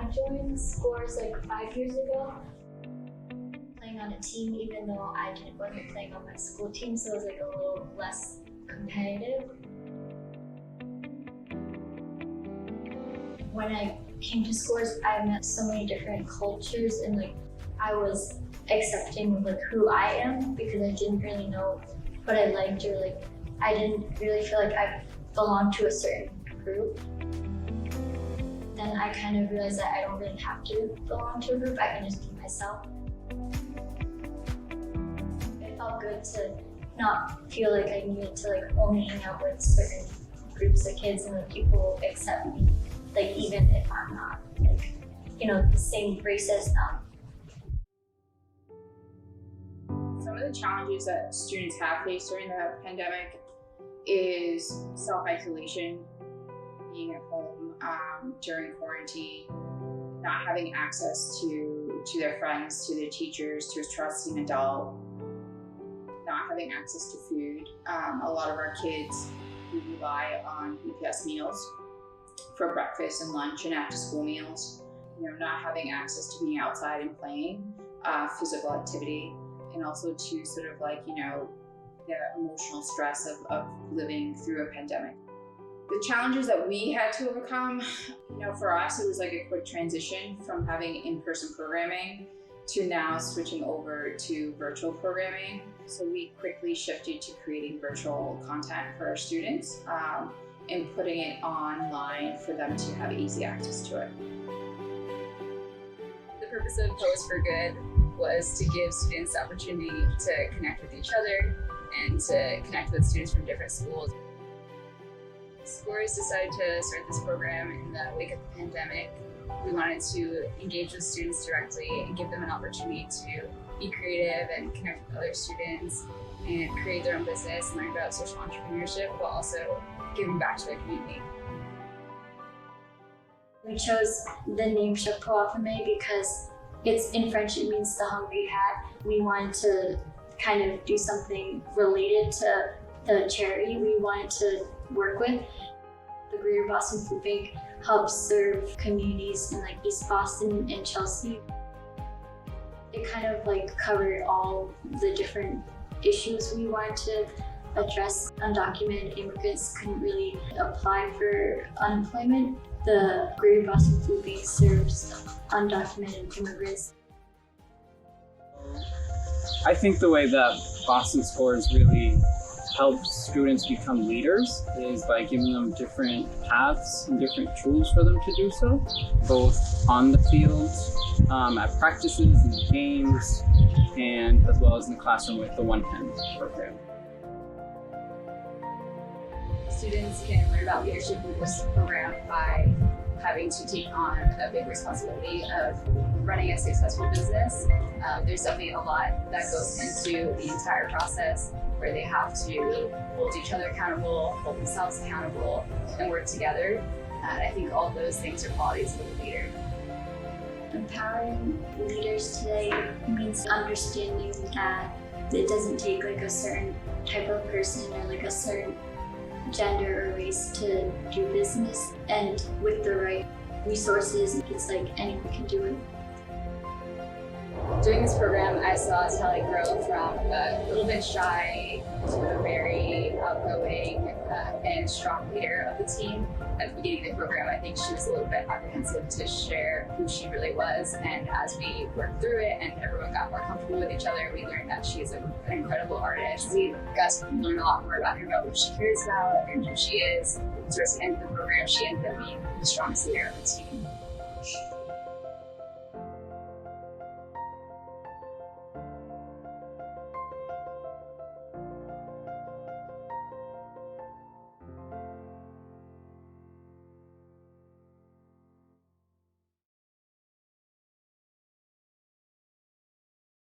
I joined scores like 5 years ago, playing on a team even though wasn't playing on my school team, so it was like a little less competitive. When I came to scores, I met so many different cultures and like I was accepting of like who I am because I didn't really know what I liked or like I didn't really feel like I belonged to a certain group. Then I kind of realized that I don't really have to belong to a group, I can just be myself. It felt good to not feel like I needed to like only hang out with certain groups of kids and like people accept me, like even if I'm not like, you know, the same race as them. Some of the challenges that students have faced during the pandemic is self-isolation, being at home during quarantine, not having access to their friends, to their teachers, to a trusting adult, not having access to food. A lot of our kids who rely on UPS meals for breakfast and lunch and after school meals, you know, not having access to being outside and playing physical activity, and also to sort of like, you know, the emotional stress of living through a pandemic. The challenges that we had to overcome, you know, for us, it was like a quick transition from having in-person programming to now switching over to virtual programming. So we quickly shifted to creating virtual content for our students and putting it online for them to have easy access to it. The purpose of Pose for Good was to give students the opportunity to connect with each other and to connect with students from different schools. Scores decided to start this program in the wake of the pandemic. We wanted to engage with students directly and give them an opportunity to be creative and connect with other students and create their own business and learn about social entrepreneurship while also giving back to their community. We chose the name Chapeau-Affamé because it's in French, it means the hungry hat. We wanted to kind of do something related to the charity we wanted to work with. The Greater Boston Food Bank helps serve communities in like East Boston and Chelsea. It kind of like covered all the different issues we wanted to address. Undocumented immigrants couldn't really apply for unemployment. The Greater Boston Food Bank serves undocumented immigrants. I think the way that Boston Scores really helps students become leaders is by giving them different paths and different tools for them to do so, both on the field, at practices and games, and as well as in the classroom with the 110 program. Students can learn about leadership in this program by having to take on a big responsibility of running a successful business. There's definitely a lot that goes into the entire process where they have to hold each other accountable, hold themselves accountable, and work together. And I think all of those things are qualities of a leader. Empowering leaders today means understanding that it doesn't take like a certain type of person or like a certain gender or race to do business, and with the right resources, it's like anyone can do it. During this program, I saw Tali grow from a little bit shy to a very outgoing and strong leader of the team. At the beginning of the program, I think she was a little bit apprehensive to share who she really was, and as we worked through it and everyone got more comfortable with each other, we learned that she is an incredible artist. We got to learn a lot more about her, about what she cares about and who she is. Towards the end of the program, she ended up being the strongest leader of the team.